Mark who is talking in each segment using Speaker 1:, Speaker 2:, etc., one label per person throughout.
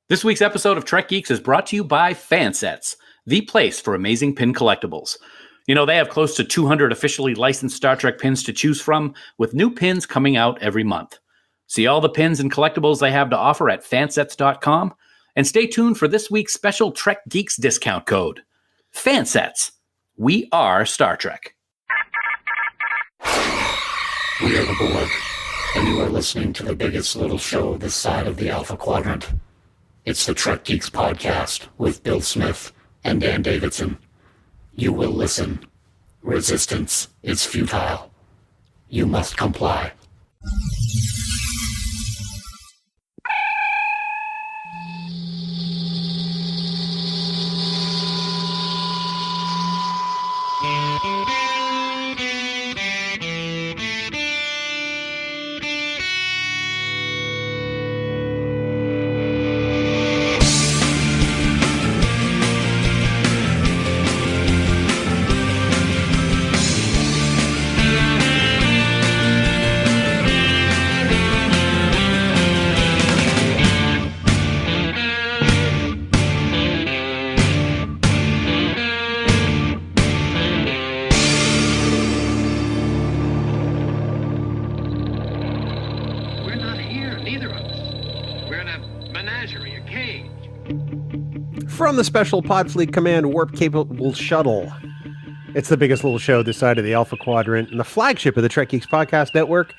Speaker 1: This week's episode of Trek Geeks is brought to you by Fansets, the place for amazing pin collectibles. You know, they have close to 200 officially licensed Star Trek pins to choose from, with new pins coming out every month. See all the pins and collectibles they have to offer at fansets.com, and stay tuned for this week's special Trek Geeks discount code. Fansets. We are Star Trek.
Speaker 2: We are the Borg, and you are listening to the biggest little show this side of the Alpha Quadrant. It's the Trek Geeks podcast with Bill Smith and Dan Davidson. You will listen. Resistance is futile. You must comply.
Speaker 3: From the Special Podfleet Command warp-capable shuttle. It's the biggest little show this side of the Alpha Quadrant and the flagship of the Trek Geeks Podcast Network.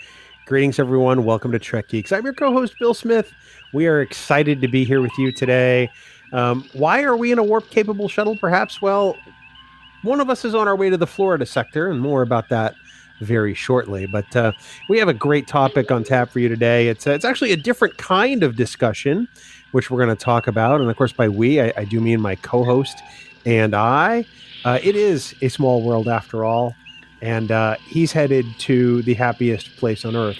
Speaker 3: Greetings, everyone. Welcome to Trek Geeks. I'm your co-host, Bill Smith. We are excited to be here with you today. Why are we in a warp-capable shuttle, perhaps? Well, one of us is on our way to the Florida sector, and more about that very shortly. But we have a great topic on tap for you today. It's actually a different kind of discussion, which we're going to talk about. And of course, by we, I do mean my co-host and I. It is a small world after all. And he's headed to the happiest place on Earth,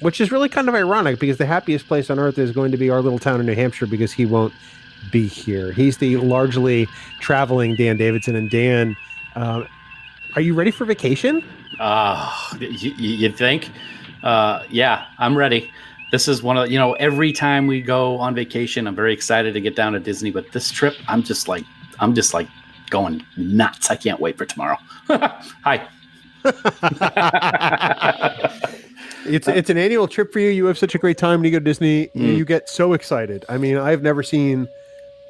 Speaker 3: which is really kind of ironic because the happiest place on Earth is going to be our little town in New Hampshire because he won't be here. He's the largely traveling Dan Davidson. And Dan, are you ready for vacation?
Speaker 1: You think? Yeah, I'm ready. This is one of, every time we go on vacation, I'm very excited to get down to Disney. But this trip, I'm just like going nuts. I can't wait for tomorrow. Hi.
Speaker 3: It's an annual trip for you. You have such a great time when you go to Disney. You get so excited. I mean, I've never seen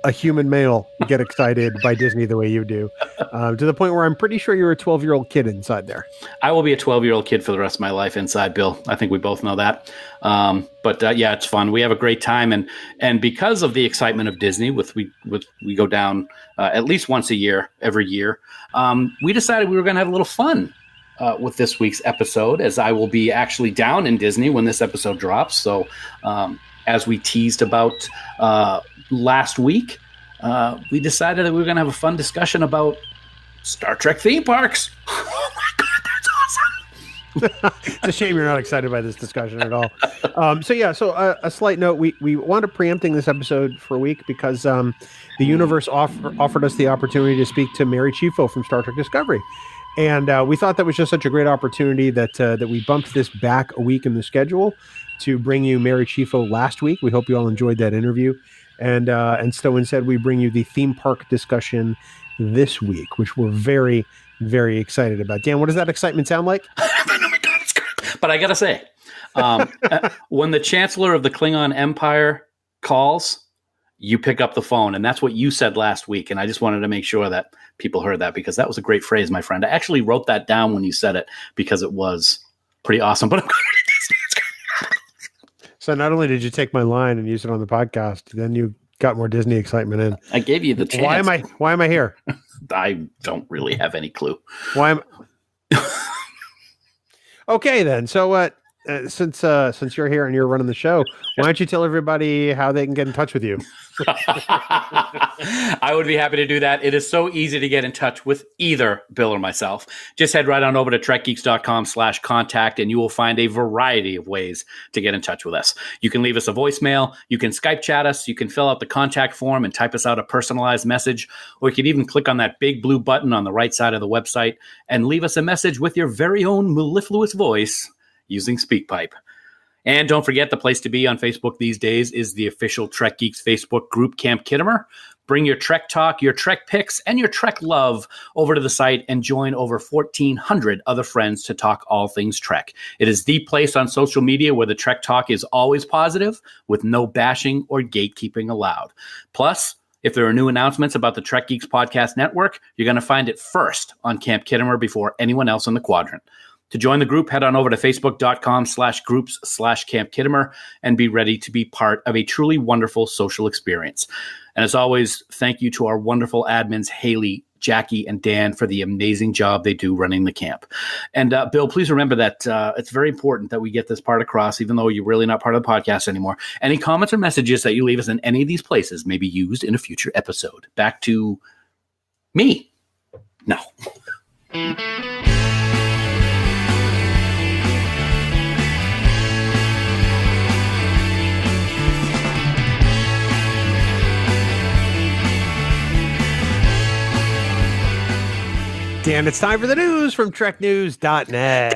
Speaker 3: a human male get excited by Disney the way you do, to the point where I'm pretty sure you're a 12-year-old kid inside there.
Speaker 1: I will be a 12-year-old kid for the rest of my life inside, Bill. I think we both know that. But yeah, it's fun. We have a great time, and because of the excitement of Disney, we go down at least once a year, every year. We decided we were going to have a little fun with this week's episode, as I will be actually down in Disney when this episode drops. So, as we teased about last week, we decided that we were going to have a fun discussion about Star Trek theme parks. Oh my God, that's awesome!
Speaker 3: It's a shame you're not excited by this discussion at all. So a slight note: we wound up preempting this episode for a week because the universe offered us the opportunity to speak to Mary Chieffo from Star Trek Discovery. And we thought that was just such a great opportunity that we bumped this back a week in the schedule to bring you Mary Chieffo last week. We hope you all enjoyed that interview. And so instead we bring you the theme park discussion this week, which we're very, very excited about. Dan, what does that excitement sound like?
Speaker 1: Oh my God, it's good. But I got to say, when the Chancellor of the Klingon Empire calls, you pick up the phone. And that's what you said last week. And I just wanted to make sure that people heard that because that was a great phrase, my friend. I actually wrote that down when you said it because it was pretty awesome. But I'm going to Disney. It's great.
Speaker 3: So not only did you take my line and use it on the podcast, then you got more Disney excitement in.
Speaker 1: I gave you the chance.
Speaker 3: Why am I here?
Speaker 1: I don't really have any clue.
Speaker 3: Okay, then. So since you're here and you're running the show, why don't you tell everybody how they can get in touch with you?
Speaker 1: I would be happy to do that. It is so easy to get in touch with either Bill or myself. Just head right on over to trekgeeks.com/contact and you will find a variety of ways to get in touch with us. You can leave us a voicemail. You can Skype chat us. You can fill out the contact form and type us out a personalized message. Or you can even click on that big blue button on the right side of the website and leave us a message with your very own mellifluous voice using SpeakPipe. And don't forget, the place to be on Facebook these days is the official Trek Geeks Facebook group, Camp Kittimer. Bring your Trek talk, your Trek pics, and your Trek love over to the site and join over 1,400 other friends to talk all things Trek. It is the place on social media where the Trek talk is always positive, with no bashing or gatekeeping allowed. Plus, if there are new announcements about the Trek Geeks Podcast Network, you're going to find it first on Camp Kittimer before anyone else in the quadrant. To join the group, head on over to facebook.com/groups/Camp Kittimer and be ready to be part of a truly wonderful social experience. And as always, thank you to our wonderful admins, Haley, Jackie, and Dan, for the amazing job they do running the camp. And Bill, please remember that it's very important that we get this part across, even though you're really not part of the podcast anymore. Any comments or messages that you leave us in any of these places may be used in a future episode. Back to me. No.
Speaker 3: Dan, it's time for the news from TrekNews.net.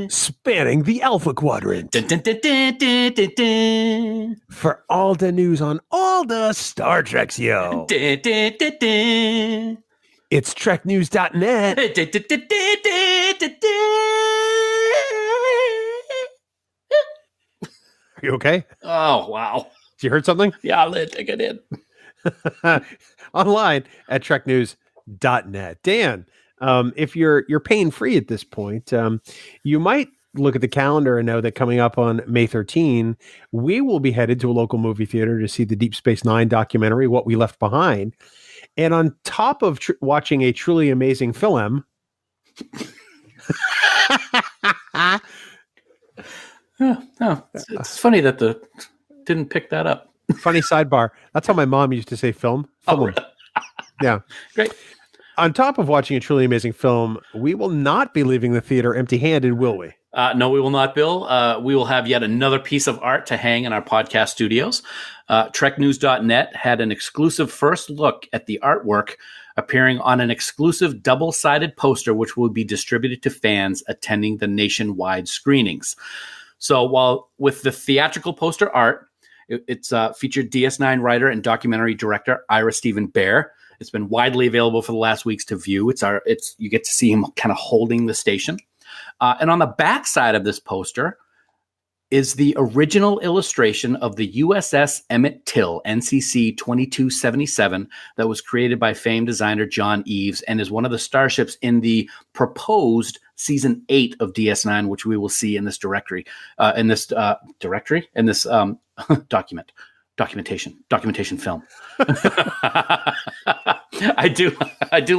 Speaker 3: Spanning the Alpha Quadrant. For all the news on all the Star Treks, yo. It's TrekNews.net. Are you okay?
Speaker 1: Oh, wow.
Speaker 3: Did you heard something?
Speaker 1: Yeah, I'll take it in.
Speaker 3: Online at TrekNews.net. Dan, if you're pain free at this point, you might look at the calendar and know that coming up on May 13, we will be headed to a local movie theater to see the Deep Space Nine documentary, What We Left Behind. And on top of watching a truly amazing film,
Speaker 1: it's funny that didn't pick that up.
Speaker 3: Funny sidebar. That's how my mom used to say film.
Speaker 1: Oh, really?
Speaker 3: Yeah.
Speaker 1: Great.
Speaker 3: On top of watching a truly amazing film, we will not be leaving the theater empty-handed, will we?
Speaker 1: No, we will not, Bill. We will have yet another piece of art to hang in our podcast studios. TrekNews.net had an exclusive first look at the artwork appearing on an exclusive double-sided poster, which will be distributed to fans attending the nationwide screenings. So while with the theatrical poster art, it's featured DS9 writer and documentary director Ira Stephen Bear. It's been widely available for the last weeks to view. You get to see him kind of holding the station. And on the back side of this poster is the original illustration of the USS Emmett Till, NCC 2277, that was created by famed designer John Eaves and is one of the starships in the proposed season 8 of DS9, which we will see in this documentation film. I do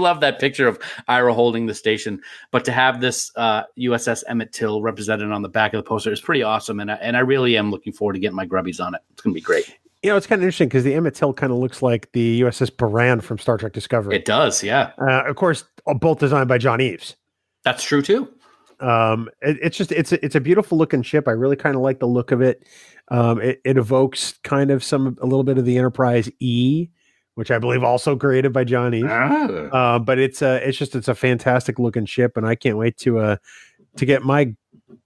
Speaker 1: love that picture of Ira holding the station, but to have this USS Emmett Till represented on the back of the poster is pretty awesome, and I really am looking forward to getting my grubbies on it. It's going to be great.
Speaker 3: You know, it's kind of interesting because the Emmett Till kind of looks like the USS Buran from Star Trek Discovery.
Speaker 1: It does, yeah.
Speaker 3: Of course, both designed by John Eaves.
Speaker 1: That's true too.
Speaker 3: It's a beautiful looking ship. I really kind of like the look of it. It evokes kind of a little bit of the Enterprise E, which I believe also created by John Eaves. But it's a fantastic looking ship, and I can't wait to get my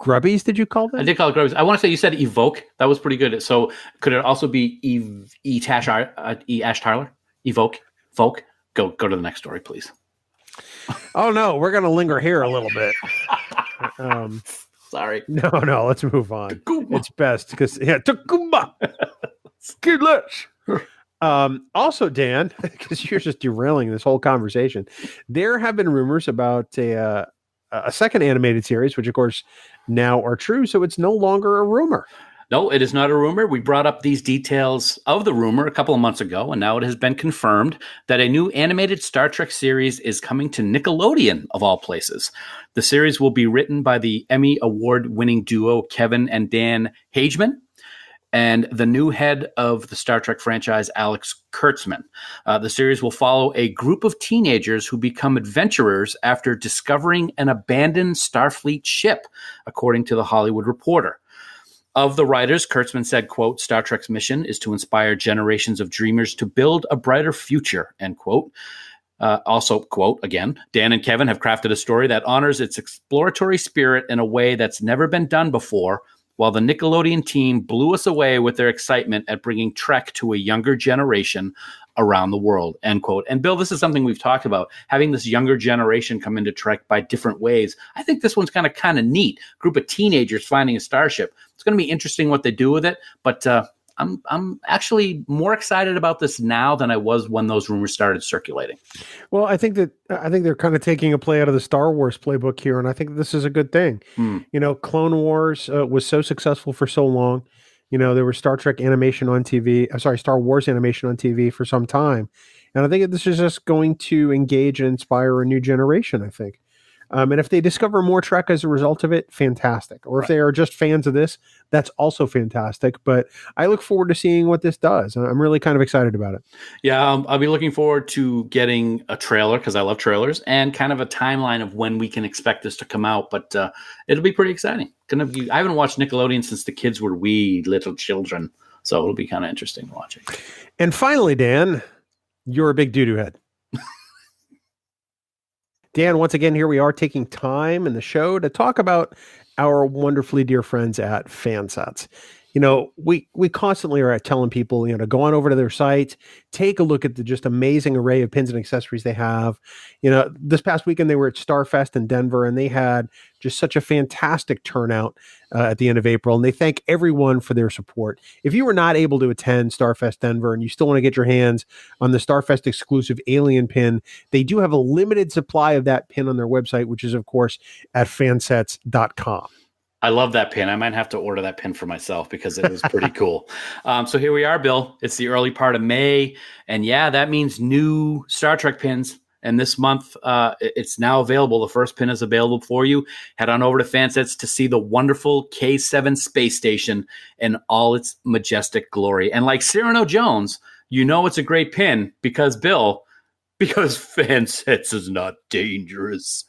Speaker 3: grubbies. Did you call them?
Speaker 1: I did call it grubbies. I want to say you said evoke. That was pretty good. So could it also be Ash Tyler? Evoke, folk. Go to the next story, please.
Speaker 3: Oh no, we're gonna linger here a little bit.
Speaker 1: Sorry.
Speaker 3: No, let's move on.
Speaker 1: Takuma.
Speaker 3: It's best because Takuma. Skidless. Also, Dan, because you're just derailing this whole conversation, there have been rumors about a second animated series, which of course now are true, so it's no longer a rumor.
Speaker 1: No, it is not a rumor. We brought up these details of the rumor a couple of months ago, and now it has been confirmed that a new animated Star Trek series is coming to Nickelodeon, of all places. The series will be written by the Emmy Award-winning duo Kevin and Dan Hageman, and the new head of the Star Trek franchise, Alex Kurtzman. The series will follow a group of teenagers who become adventurers after discovering an abandoned Starfleet ship, according to The Hollywood Reporter. Of the writers, Kurtzman said, quote, "Star Trek's mission is to inspire generations of dreamers to build a brighter future," end quote. Also, quote again, Dan and Kevin have crafted a story that honors its exploratory spirit in a way that's never been done before, while the Nickelodeon team blew us away with their excitement at bringing Trek to a younger generation around the world, end quote. And Bill, this is something we've talked about, having this younger generation come into Trek by different ways. I think this one's kind of neat. Group of teenagers finding a starship. It's going to be interesting what they do with it, but I'm actually more excited about this now than I was when those rumors started circulating.
Speaker 3: Well, I think they're kind of taking a play out of the Star Wars playbook here, and I think this is a good thing. Clone Wars was so successful for so long. There was Star Trek animation on TV. Star Wars animation on TV for some time, and I think this is just going to engage and inspire a new generation, I think. And if they discover more Trek as a result of it, fantastic. Or if they are just fans of this, that's also fantastic. But I look forward to seeing what this does. I'm really kind of excited about it.
Speaker 1: Yeah, I'll be looking forward to getting a trailer because I love trailers and kind of a timeline of when we can expect this to come out. But it'll be pretty exciting. I haven't watched Nickelodeon since the kids were wee little children. So it'll be kind of interesting to watch it.
Speaker 3: And finally, Dan, you're a big doo-doo head. Dan, once again, here we are taking time in the show to talk about our wonderfully dear friends at Fansets. We constantly are telling people, to go on over to their site, take a look at the just amazing array of pins and accessories they have. This past weekend they were at Starfest in Denver, and they had just such a fantastic turnout at the end of April, and they thank everyone for their support. If you were not able to attend Starfest Denver and you still want to get your hands on the Starfest exclusive Alien pin, they do have a limited supply of that pin on their website, which is, of course, at fansets.com.
Speaker 1: I love that pin. I might have to order that pin for myself because it was pretty cool. So here we are, Bill. It's the early part of May. And yeah, that means new Star Trek pins. And this month, it's now available. The first pin is available for you. Head on over to Fansets to see the wonderful K7 space station in all its majestic glory. And like Cyrano Jones, it's a great pin because Fansets is not dangerous.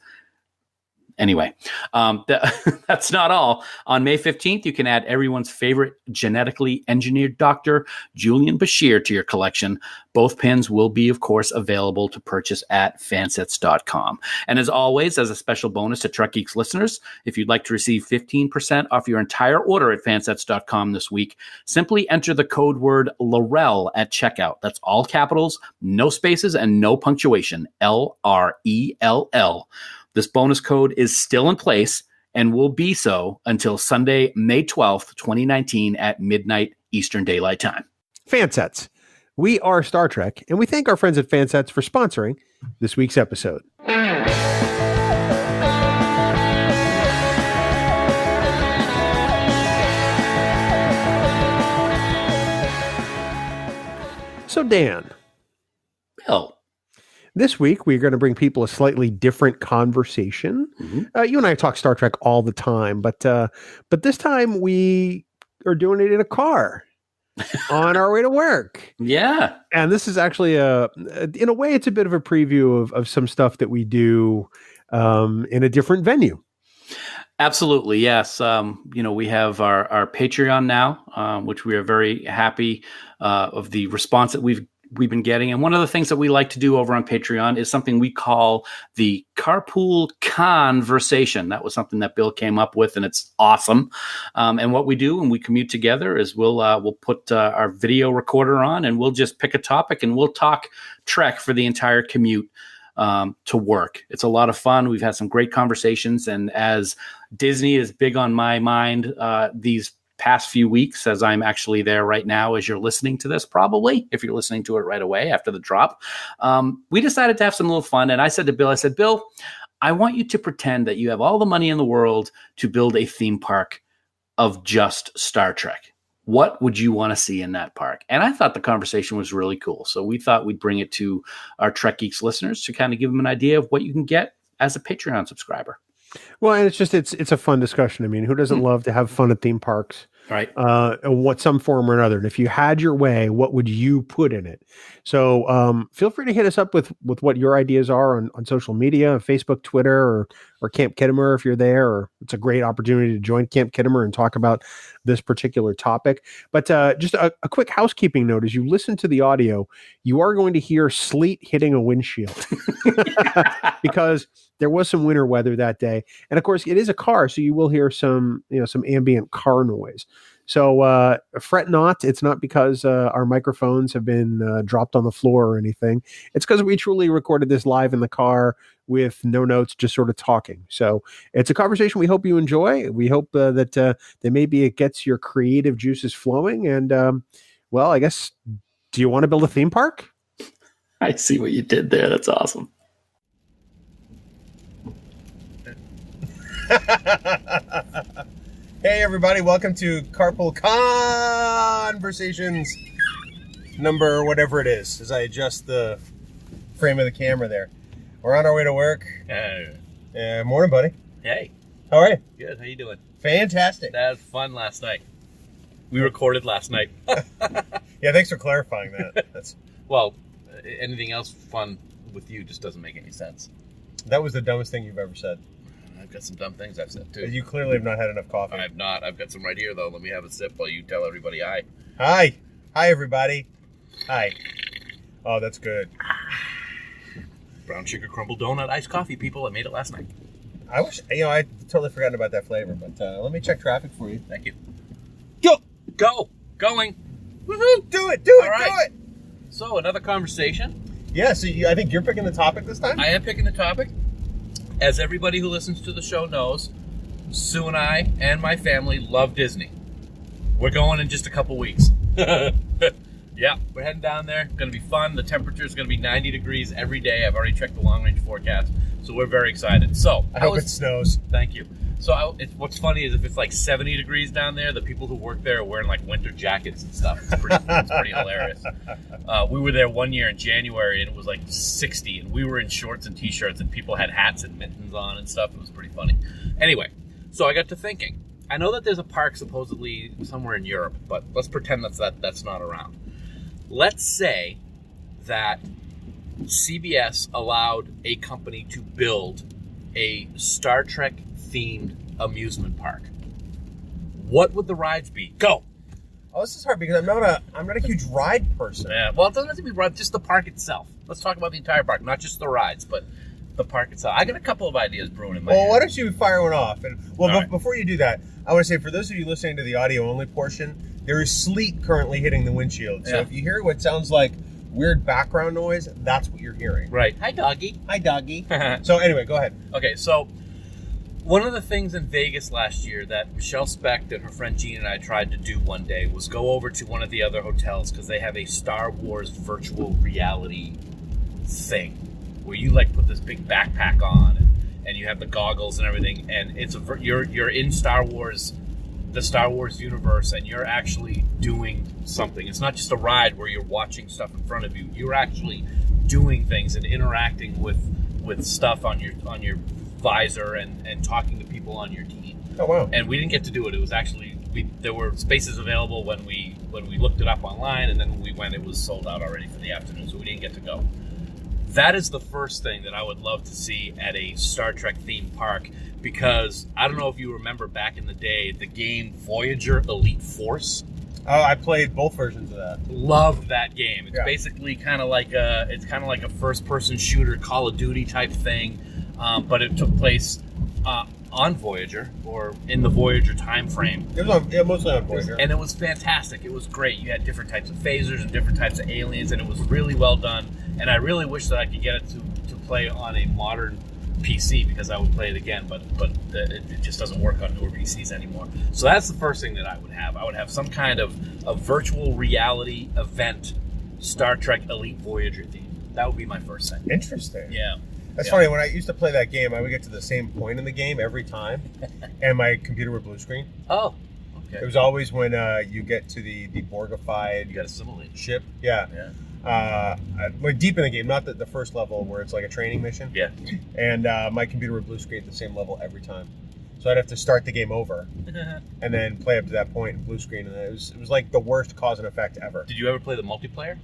Speaker 1: Anyway, that's not all. On May 15th, you can add everyone's favorite genetically engineered doctor, Julian Bashir, to your collection. Both pins will be, of course, available to purchase at fansets.com. And as always, as a special bonus to Trek Geeks listeners, if you'd like to receive 15% off your entire order at fansets.com this week, simply enter the code word Lorel at checkout. That's all capitals, no spaces, and no punctuation. LRELL. This bonus code is still in place and will be so until Sunday, May 12th, 2019 at midnight Eastern Daylight Time.
Speaker 3: Fansets. We are Star Trek, and we thank our friends at Fansets for sponsoring this week's episode. So, Dan.
Speaker 1: Bill.
Speaker 3: This week, we're going to bring people a slightly different conversation. Mm-hmm. You and I talk Star Trek all the time, but this time we are doing it in a car on our way to work.
Speaker 1: Yeah.
Speaker 3: And this is actually, in a way, it's a bit of a preview of some stuff that we do in a different venue.
Speaker 1: Absolutely, yes. We have our Patreon now, which we are very happy of the response that we've been getting. And one of the things that we like to do over on Patreon is something we call the carpool conversation. That was something that Bill came up with, and it's awesome. And what we do when we commute together is we'll put our video recorder on, and we'll just pick a topic, and we'll talk Trek for the entire commute to work. It's a lot of fun. We've had some great conversations, and as Disney is big on my mind these past few weeks, as I'm actually there right now as you're listening to this, probably, if you're listening to it right away after the drop, we decided to have some little fun. And I said to Bill, Bill, I want you to pretend that you have all the money in the world to build a theme park of just Star Trek. What would you want to see in that park? And I thought the conversation was really cool. So we thought we'd bring it to our Trek Geeks listeners to kind of give them an idea of what you can get as a Patreon subscriber.
Speaker 3: Well, and it's a fun discussion. I mean, who doesn't love to have fun at theme parks?
Speaker 1: Right.
Speaker 3: In what some form or another. And if you had your way, what would you put in it? So feel free to hit us up with what your ideas are on social media, Facebook, Twitter, or Camp Kittimer if you're there. Or it's a great opportunity to join Camp Kittimer and talk about this particular topic. But just a quick housekeeping note: as you listen to the audio, you are going to hear sleet hitting a windshield because there was some winter weather that day, and of course, it is a car, so you will hear some ambient car noise. So fret not; it's not because our microphones have been dropped on the floor or anything. It's because we truly recorded this live in the car with no notes, just sort of talking. So it's a conversation we hope you enjoy. We hope that maybe it gets your creative juices flowing. And well, I guess, do you want to build a theme park?
Speaker 1: I see what you did there. That's awesome.
Speaker 3: Hey everybody, welcome to Carpool Conversations number whatever it is, as I adjust the frame of the camera there. We're on our way to work. Morning, buddy.
Speaker 4: Hey.
Speaker 3: How are you?
Speaker 4: Good. How you doing?
Speaker 3: Fantastic.
Speaker 4: That was fun last night. We recorded last night.
Speaker 3: Yeah, thanks for clarifying that.
Speaker 4: Well, anything else fun with you just doesn't make any sense.
Speaker 3: That was the dumbest thing you've ever said.
Speaker 4: I've got some dumb things I've said, too.
Speaker 3: You clearly have not had enough coffee.
Speaker 4: I have not. I've got some right here, though. Let me have a sip while you tell everybody hi.
Speaker 3: Hi. Hi, everybody. Hi. Oh, that's good.
Speaker 4: Brown sugar crumble donut iced coffee, people. I made it last night.
Speaker 3: I wish, I totally forgotten about that flavor, but let me check traffic for you.
Speaker 4: Thank you.
Speaker 3: Go!
Speaker 4: Going!
Speaker 3: Woohoo! Do it!
Speaker 4: All right.
Speaker 3: Do it!
Speaker 4: So, another conversation.
Speaker 3: Yeah, so I think you're picking the topic this time?
Speaker 4: I am picking the topic. As everybody who listens to the show knows, Sue and I and my family love Disney. We're going in just a couple weeks. Yeah, we're heading down there. It's going to be fun. The temperature is going to be 90 degrees every day. I've already checked the long-range forecast, so we're very excited. So
Speaker 3: I hope it snows.
Speaker 4: Thank you. So what's funny is if it's like 70 degrees down there, the people who work there are wearing like winter jackets and stuff. It's pretty hilarious. We were there one year in January, and it was like 60, and we were in shorts and T-shirts, and people had hats and mittens on and stuff. It was pretty funny. Anyway, so I got to thinking. I know that there's a park supposedly somewhere in Europe, but let's pretend that's not around. Let's say that CBS allowed a company to build a Star Trek themed amusement park. What would the rides be? Go.
Speaker 3: Oh, this is hard because I'm not a huge ride person.
Speaker 4: Yeah. Well, it doesn't have to be ride, just the park itself. Let's talk about the entire park, not just the rides, but the park itself. I got a couple of ideas brewing in my head.
Speaker 3: Well, why don't you fire one off? And
Speaker 4: right.
Speaker 3: Before you do that, I want to say for those of you listening to the audio only portion, there is sleet currently hitting the windshield. So if you hear what sounds like weird background noise, that's what you're hearing.
Speaker 4: Right. Hi, doggy.
Speaker 3: Hi, doggy. So anyway, go ahead.
Speaker 4: Okay, so one of the things in Vegas last year that Michelle Specht and her friend Jean and I tried to do one day was go over to one of the other hotels because they have a Star Wars virtual reality thing where you like put this big backpack on and you have the goggles and everything, and it's you're in Star Wars, the Star Wars universe, and you're actually doing something. It's not just a ride where you're watching stuff in front of you. You're actually doing things and interacting with stuff on your visor and talking to people on your team.
Speaker 3: Oh wow!
Speaker 4: And we didn't get to do it. It was actually there were spaces available when we looked it up online, and then when we went, it was sold out already for the afternoon, so we didn't get to go. That is the first thing that I would love to see at a Star Trek themed park, because I don't know if you remember back in the day the game Voyager Elite Force.
Speaker 3: Oh, I played both versions of that.
Speaker 4: Love that game. It's basically kind of like a first-person shooter Call of Duty type thing, but it took place on Voyager, or in the Voyager time frame.
Speaker 3: It was mostly on Voyager.
Speaker 4: And it was fantastic. It was great. You had different types of phasers and different types of aliens, and it was really well done. And I really wish that I could get it to play on a modern PC, because I would play it again, but it just doesn't work on newer PCs anymore. So that's the first thing that I would have. I would have some kind of a virtual reality event, Star Trek Elite Voyager theme. That would be my first thing.
Speaker 3: Interesting.
Speaker 4: Yeah.
Speaker 3: That's funny. When I used to play that game, I would get to the same point in the game every time, and my computer would blue screen.
Speaker 4: Oh, okay.
Speaker 3: It was always when you get to the Borgified
Speaker 4: You got to simulate
Speaker 3: ship. Yeah. Like deep in the game, not the first level where it's like a training mission.
Speaker 4: Yeah.
Speaker 3: And my computer would blue screen at the same level every time. So I'd have to start the game over and then play up to that point in blue screen. And it was like the worst cause and effect ever.
Speaker 4: Did you ever play the multiplayer?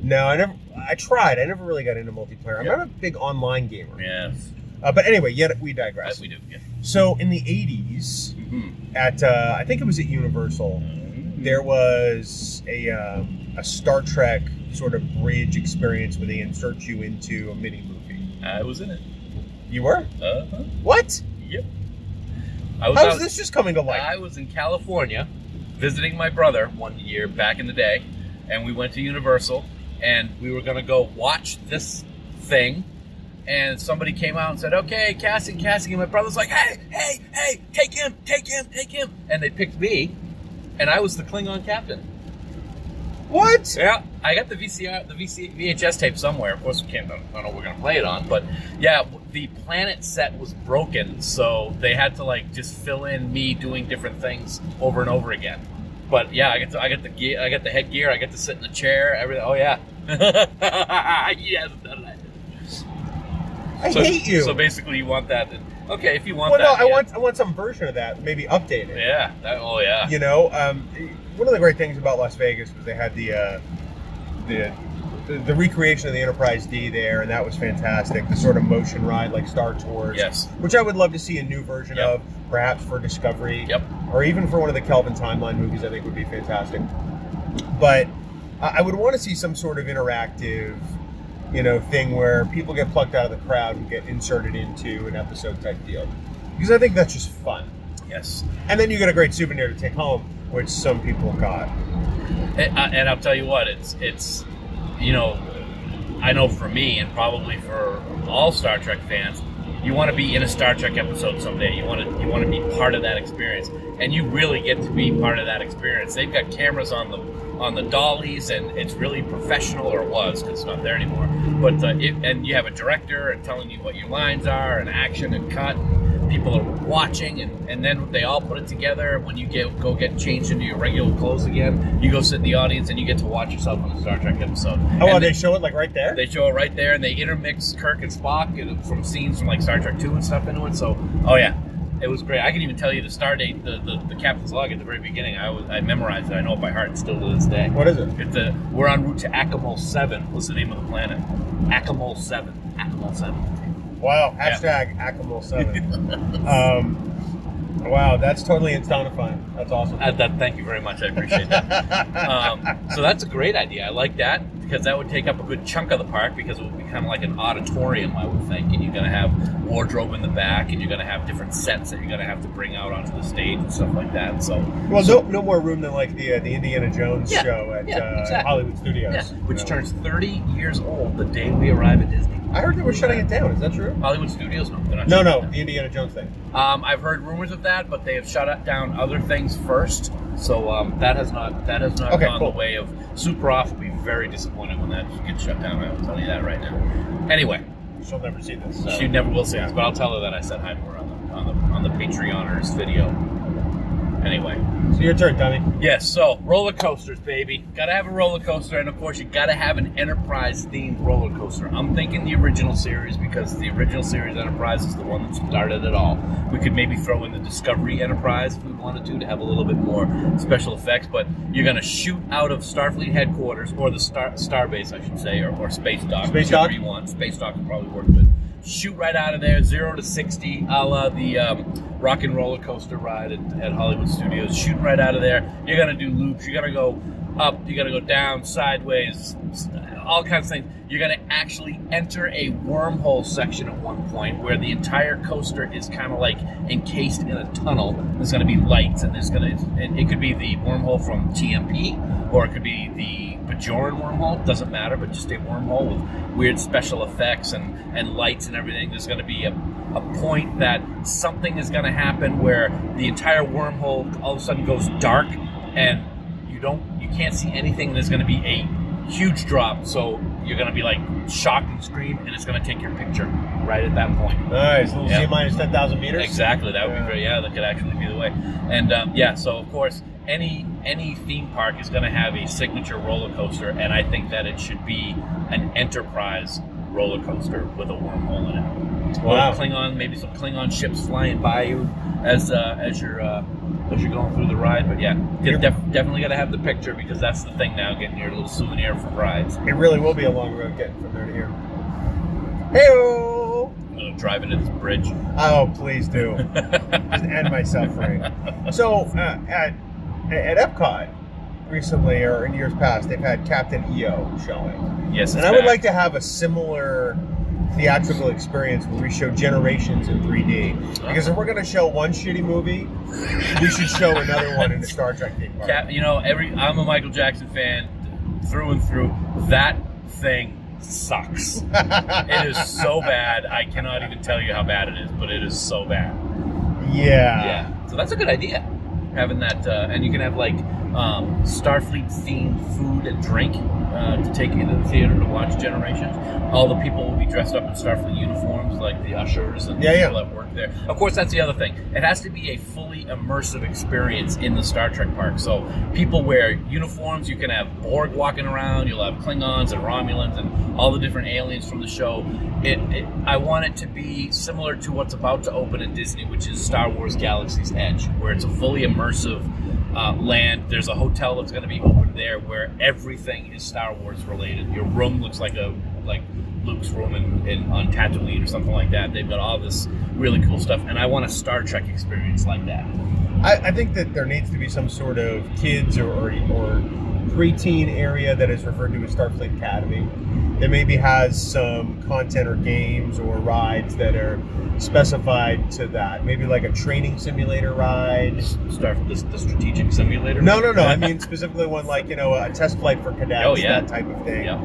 Speaker 3: No, I never. I tried. I never really got into multiplayer. I'm not a big online gamer.
Speaker 4: Yes.
Speaker 3: But anyway, yet we digress.
Speaker 4: As we do, yeah.
Speaker 3: So in the 80s, at I think it was at Universal, there was a Star Trek sort of bridge experience where they insert you into a mini movie.
Speaker 4: I was in it.
Speaker 3: You were?
Speaker 4: Uh-huh.
Speaker 3: What?
Speaker 4: Yep.
Speaker 3: How's this just coming to light?
Speaker 4: I was in California visiting my brother one year back in the day, and we went to Universal, and we were going to go watch this thing, and somebody came out and said, okay, casting, and my brother's like, hey, take him, and they picked me, and I was the Klingon captain.
Speaker 3: What?
Speaker 4: Yeah, I got the VHS tape somewhere. Of course, I don't know what we're going to play it on, but yeah, the planet set was broken, so they had to like just fill in me doing different things over and over again. But yeah, I got the headgear, I get to sit in the chair, everything. Oh yeah, yes,
Speaker 3: I hate you.
Speaker 4: So basically, you want that? Okay, if you want
Speaker 3: that.
Speaker 4: Well,
Speaker 3: no, I want some version of that, maybe updated.
Speaker 4: Yeah. Yeah.
Speaker 3: You know, one of the great things about Las Vegas was they had the recreation of the Enterprise D there, and that was fantastic. The sort of motion ride like Star Tours,
Speaker 4: yes,
Speaker 3: which I would love to see a new version of, perhaps for Discovery, or even for one of the Kelvin Timeline movies. I think would be fantastic. But I would want to see some sort of interactive, thing where people get plucked out of the crowd and get inserted into an episode type deal, because I think that's just fun.
Speaker 4: Yes,
Speaker 3: and then you get a great souvenir to take home, which some people got.
Speaker 4: And I'll tell you what, it's I know for me, and probably for all Star Trek fans, you want to be in a Star Trek episode someday. You want to be part of that experience, and you really get to be part of that experience. They've got cameras on the dollies, and it's really professional, or it was, because it's not there anymore. But and you have a director and telling you what your lines are, and action and cut. And people are watching, and then they all put it together. When you go get changed into your regular clothes again, you go sit in the audience and you get to watch yourself on a Star Trek episode.
Speaker 3: Oh, well, they show it like right there?
Speaker 4: They show it right there, and they intermix Kirk and Spock from scenes from like Star Trek 2 and stuff into it. So, oh yeah, it was great. I can even tell you the star date, the captain's log at the very beginning. I memorized it. I know it by heart still to this day.
Speaker 3: What is it?
Speaker 4: We're en route to Acamol 7. What's the name of the planet? Acamol 7. Acamol 7.
Speaker 3: Wow, hashtag Acamol 7. Wow, that's totally instonifying. That's awesome.
Speaker 4: Thank you very much. I appreciate that. So that's a great idea. I like that, because that would take up a good chunk of the park, because it would be kind of like an auditorium, I would think. And you're going to have wardrobe in the back, and you're going to have different sets that you're going to have to bring out onto the stage and stuff like that. So,
Speaker 3: no more room than like the Indiana Jones show at
Speaker 4: exactly.
Speaker 3: Hollywood Studios.
Speaker 4: Yeah, which turns 30 years old the day we arrive at Disney.
Speaker 3: I heard they were shutting it down. Is that true?
Speaker 4: Hollywood Studios? No, they're not.
Speaker 3: No, the Indiana Jones thing.
Speaker 4: I've heard rumors of that, but they have shut down other things first. So that has not gone the way of Super Off. Would be very disappointed when that gets shut down. I will tell you that right now. Anyway,
Speaker 3: she'll never see this. So.
Speaker 4: She never will see this, but I'll tell her that I said hi to her on the Patreoners video. Anyway.
Speaker 3: So your turn, Tommy.
Speaker 4: Yes, so roller coasters, baby. Gotta have a roller coaster, and of course you gotta have an Enterprise-themed roller coaster. I'm thinking the original series, because the original series Enterprise is the one that started it all. We could maybe throw in the Discovery Enterprise if we wanted to have a little bit more special effects, but you're gonna shoot out of Starfleet headquarters, or the Starbase, I should say, or Space Dock.
Speaker 3: Space Dock?
Speaker 4: You want. Space Dock would probably work, but shoot right out of there, 0 to 60, a la the rock and roller coaster ride at Hollywood Studios. Shoot right out of there. You're going to do loops. You're going to go up. You're going to go down, sideways, all kinds of things. You're going to actually enter a wormhole section at one point where the entire coaster is kind of like encased in a tunnel. There's going to be lights, and it could be the wormhole from TMP, or it could be the Bajoran wormhole. Doesn't matter, but just a wormhole with weird special effects and lights and everything. There's going to be a point that something is going to happen where the entire wormhole all of a sudden goes dark, and you can't see anything. And there's going to be a huge drop, so you're going to be like shocked and scream, and it's going to take your picture right at that point.
Speaker 3: Nice, little C minus 10,000 meters.
Speaker 4: Exactly, that would be very, that could actually be the way. And so of course, any theme park is going to have a signature roller coaster, and I think that it should be an Enterprise roller coaster with a wormhole in it.
Speaker 3: Wow.
Speaker 4: Klingon, maybe some Klingon ships flying by you as you're going through the ride. But yeah, definitely got to have the picture, because that's the thing now, getting your little souvenir from rides.
Speaker 3: It really will be a long road getting from there to here. Hey-o!
Speaker 4: I'm going to drive into this bridge.
Speaker 3: Oh, please do. Just end my suffering. So, at Epcot recently, or in years past, they've had Captain EO showing.
Speaker 4: Yes,
Speaker 3: and I would like to have a similar theatrical experience where we show Generations in 3D. Because if we're going to show one shitty movie, we should show another one in the Star Trek theme park.
Speaker 4: I'm a Michael Jackson fan through and through. That thing sucks. It is so bad. I cannot even tell you how bad it is, but it is so bad.
Speaker 3: Yeah.
Speaker 4: So that's a good idea. Having that, and you can have like Starfleet themed food and drink to take into the theater to watch Generations. All the people will be dressed up in Starfleet uniforms, like the ushers and the people that work there. Of course, that's the other thing. It has to be a fully immersive experience in the Star Trek park. So people wear uniforms. You can have Borg walking around. You'll have Klingons and Romulans and all the different aliens from the show. I want it to be similar to what's about to open at Disney, which is Star Wars Galaxy's Edge, where it's a fully immersive land. There's a hotel that's going to be open there where everything is Star Wars related. Your room looks like Luke's room on Tatooine or something like that. They've got all this really cool stuff, and I want a Star Trek experience like that.
Speaker 3: I think that there needs to be some sort of kids or preteen area that is referred to as Starfleet Academy that maybe has some content or games or rides that are specified to that. Maybe like a training simulator ride.
Speaker 4: The strategic simulator?
Speaker 3: No. I mean specifically one like, a test flight for cadets, that type of thing.
Speaker 4: Yeah.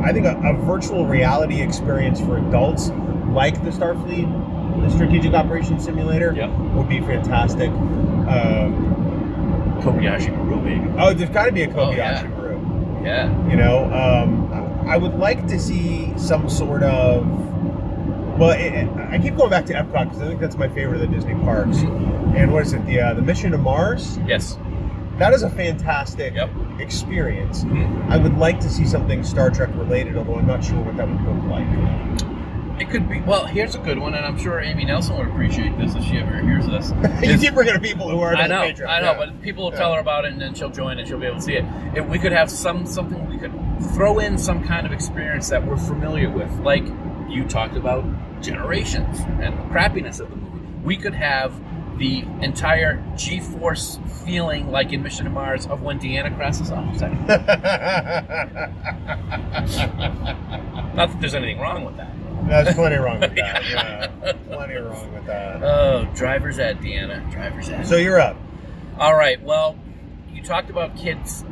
Speaker 3: I think a virtual reality experience for adults like the Strategic Operations Simulator would be fantastic.
Speaker 4: Kobayashi Maru, baby.
Speaker 3: Oh, there's got to be a Kobayashi Maru.
Speaker 4: Yeah.
Speaker 3: I would like to see some sort of... Well, I keep going back to Epcot because I think that's my favorite of the Disney parks.
Speaker 4: Mm-hmm.
Speaker 3: And what is it, the Mission to Mars?
Speaker 4: Yes.
Speaker 3: That is a fantastic experience.
Speaker 4: Mm-hmm.
Speaker 3: I would like to see something Star Trek related, although I'm not sure what that would look like.
Speaker 4: It could be. Well, here's a good one, and I'm sure Amy Nelson would appreciate this if she ever hears this.
Speaker 3: You keep bringing up people who aren't on the Patreon.
Speaker 4: I know, but people will tell her about it, and then she'll join, and she'll be able to see it. If we could have something we could throw in some kind of experience that we're familiar with, like you talked about Generations and the crappiness of the movie. We could have the entire G-force feeling, like in Mission to Mars, of when Deanna crosses off. Not that there's anything wrong with that.
Speaker 3: There's plenty wrong with that. Yeah, plenty wrong with that.
Speaker 4: Oh, driver's ed, Deanna. Driver's ed.
Speaker 3: So you're up.
Speaker 4: All right. Well, you talked about kids,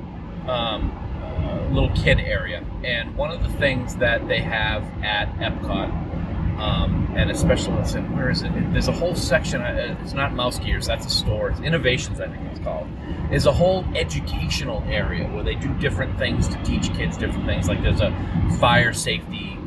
Speaker 4: little kid area, and one of the things that they have at Epcot, and especially, where is it? There's a whole section. It's not Mouse Gears. That's a store. It's Innovations, I think it's called. Is a whole educational area where they do different things to teach kids different things. Like there's a fire safety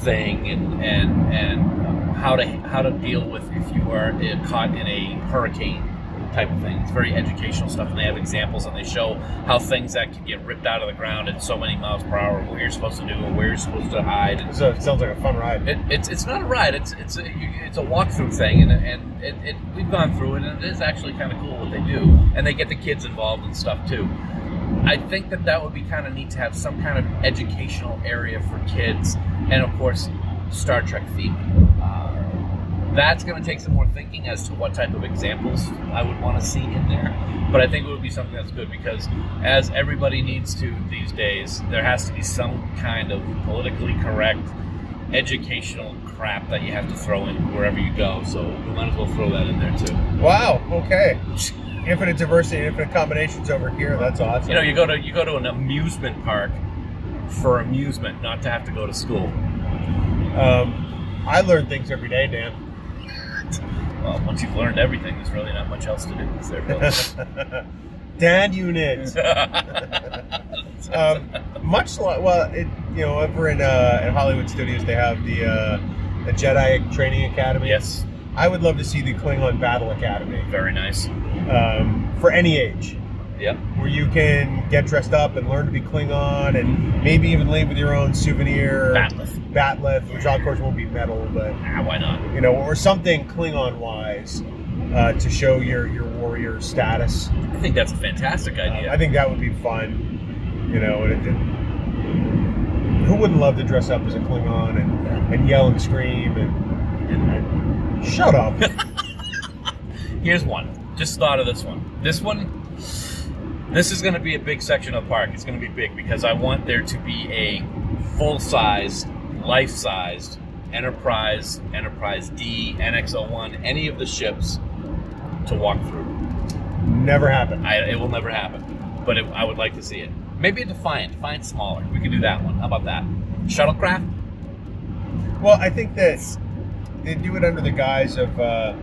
Speaker 4: thing and how to deal with if you are caught in a hurricane type of thing. It's very educational stuff, and they have examples, and they show how things that can get ripped out of the ground at so many miles per hour, what you're supposed to do and where you're supposed to hide.
Speaker 3: So it sounds like a fun ride.
Speaker 4: It's not a ride. It's a walkthrough thing, and we've gone through it, and it is actually kind of cool what they do, and they get the kids involved and stuff too. I think that would be kind of neat to have some kind of educational area for kids, and of course, Star Trek theme. That's going to take some more thinking as to what type of examples I would want to see in there. But I think it would be something that's good because, as everybody needs to these days, there has to be some kind of politically correct educational crap that you have to throw in wherever you go. So we might as well throw that in there too.
Speaker 3: Wow. Okay. Infinite diversity, infinite combinations over here. That's awesome.
Speaker 4: You go to an amusement park for amusement, not to have to go to school.
Speaker 3: I learn things every day, Dan.
Speaker 4: Well, once you've learned everything, there's really not much else to do. Is there, Bill?
Speaker 3: Dan unit. Much like, over in Hollywood Studios, they have the Jedi Training Academy.
Speaker 4: Yes.
Speaker 3: I would love to see the Klingon Battle Academy.
Speaker 4: Very nice.
Speaker 3: For any age.
Speaker 4: Yep.
Speaker 3: where you can get dressed up and learn to be Klingon, and maybe even leave with your own souvenir. Batleth, which of course won't be metal, but
Speaker 4: why not?
Speaker 3: You know, or something Klingon-wise to show your warrior status.
Speaker 4: I think that's a fantastic idea.
Speaker 3: I think that would be fun. You know, who wouldn't love to dress up as a Klingon and yell and scream and shut up.
Speaker 4: Here's one. Just thought of this one. This is going to be a big section of the park. It's going to be big because I want there to be a full-sized, life-sized Enterprise D, NX-01, any of the ships to walk through.
Speaker 3: Never happen.
Speaker 4: It will never happen. But I would like to see it. Maybe a Defiant. Defiant's smaller. We could do that one. How about that? Shuttlecraft?
Speaker 3: Well, I think that they do it under the guise of the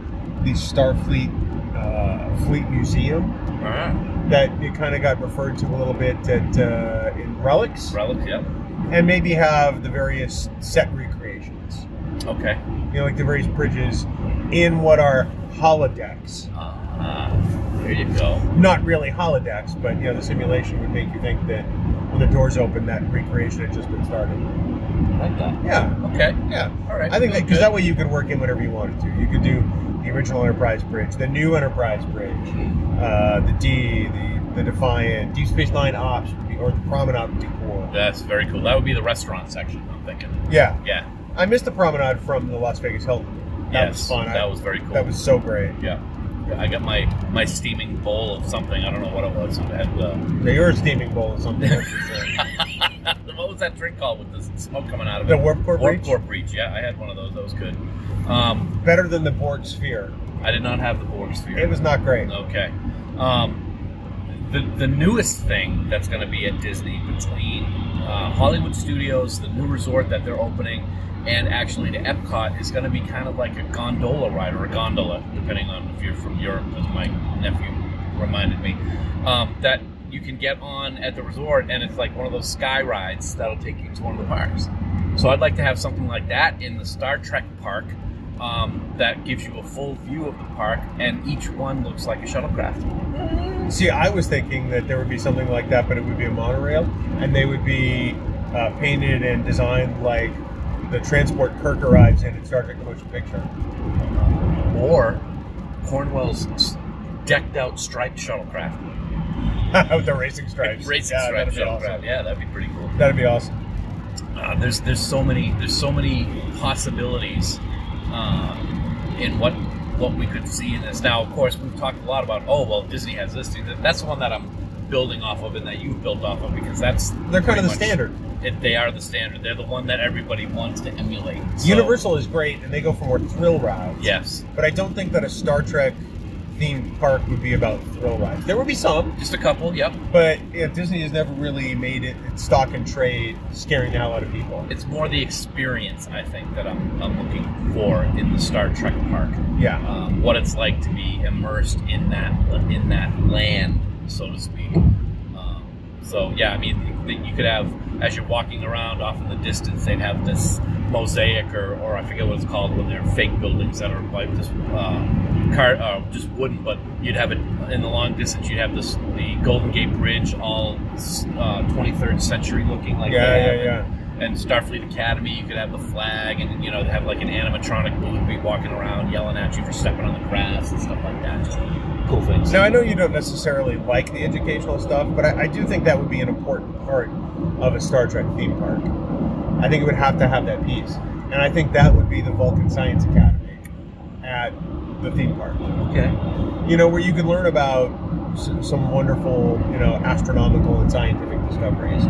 Speaker 3: Starfleet Fleet Museum. That it kind of got referred to a little bit in Relics.
Speaker 4: Relics, yeah.
Speaker 3: And maybe have the various set recreations.
Speaker 4: Okay.
Speaker 3: You know, like the various bridges in what are holodecks.
Speaker 4: There you go.
Speaker 3: Not really holodecks, but you know, the simulation would make you think that when the doors open, that recreation had just been started.
Speaker 4: I like that.
Speaker 3: Yeah.
Speaker 4: Okay.
Speaker 3: Yeah.
Speaker 4: All right.
Speaker 3: I think because that way you could work in whatever you wanted to. You could do the original Enterprise bridge, the new Enterprise bridge, the D, the Defiant, Deep Space Nine Ops, or the Promenade would be cool.
Speaker 4: That's very cool. That would be the restaurant section, I'm thinking.
Speaker 3: Yeah.
Speaker 4: Yeah.
Speaker 3: I missed the Promenade from the Las Vegas Hilton. That was fun.
Speaker 4: That was very cool.
Speaker 3: That was so great.
Speaker 4: Yeah. I got my steaming bowl of something. I don't know what it was. It had,
Speaker 3: you're a steaming bowl of something. That's for sure.
Speaker 4: What was that drink called with the smoke coming out of it?
Speaker 3: The Warp Core Breach?
Speaker 4: Warp Core Breach, yeah. I had one of those. That was good.
Speaker 3: Better than the Borg Sphere.
Speaker 4: I did not have the Borg Sphere.
Speaker 3: It was not great.
Speaker 4: Okay. The newest thing that's going to be at Disney between Hollywood Studios, the new resort that they're opening, and actually to Epcot is going to be kind of like a gondola ride, or a gondola, depending on if you're from Europe, as my nephew reminded me, that you can get on at the resort, and it's like one of those sky rides that'll take you to one of the parks. So I'd like to have something like that in the Star Trek park that gives you a full view of the park, and each one looks like a shuttlecraft.
Speaker 3: See, I was thinking that there would be something like that, but it would be a monorail, and they would be painted and designed like the transport Kirk arrives in Star Trek: The Motion Picture.
Speaker 4: Or Cornwell's decked out striped shuttlecraft.
Speaker 3: With the racing stripes.
Speaker 4: Racing striped shuttlecraft.
Speaker 3: Awesome.
Speaker 4: Yeah, that'd be pretty cool.
Speaker 3: That'd be awesome.
Speaker 4: There's so many possibilities in what we could see in this. Now, of course, we've talked a lot about, Disney has this thing. That's the one that I'm building off of and that you've built off of, because they're
Speaker 3: kind of the standard.
Speaker 4: They are the standard. They're the one that everybody wants to emulate. So,
Speaker 3: Universal is great, and they go for more thrill rides.
Speaker 4: Yes.
Speaker 3: But I don't think that a Star Trek themed park would be about thrill rides. There would be some.
Speaker 4: Just a couple, yep.
Speaker 3: But Disney has never really made it stock and trade scaring the hell out of people.
Speaker 4: It's more the experience, I think, that I'm looking for in the Star Trek park.
Speaker 3: Yeah.
Speaker 4: What it's like to be immersed in that land, so to speak. So, yeah, I mean, you could have, as you're walking around off in the distance, they'd have this mosaic, or I forget what it's called when they're fake buildings that are like just wooden, but you'd have it in the long distance. You'd have the Golden Gate Bridge, all 23rd century looking like that.
Speaker 3: Yeah.
Speaker 4: And Starfleet Academy, you could have the flag, and they have like an animatronic movie walking around yelling at you for stepping on the grass and stuff like that. Just cool things.
Speaker 3: Now, I know you don't necessarily like the educational stuff, but I do think that would be an important part of a Star Trek theme park. I think it would have to have that piece. And I think that would be the Vulcan Science Academy at the theme park.
Speaker 4: Okay.
Speaker 3: Where you can learn about some wonderful, astronomical and scientific discoveries.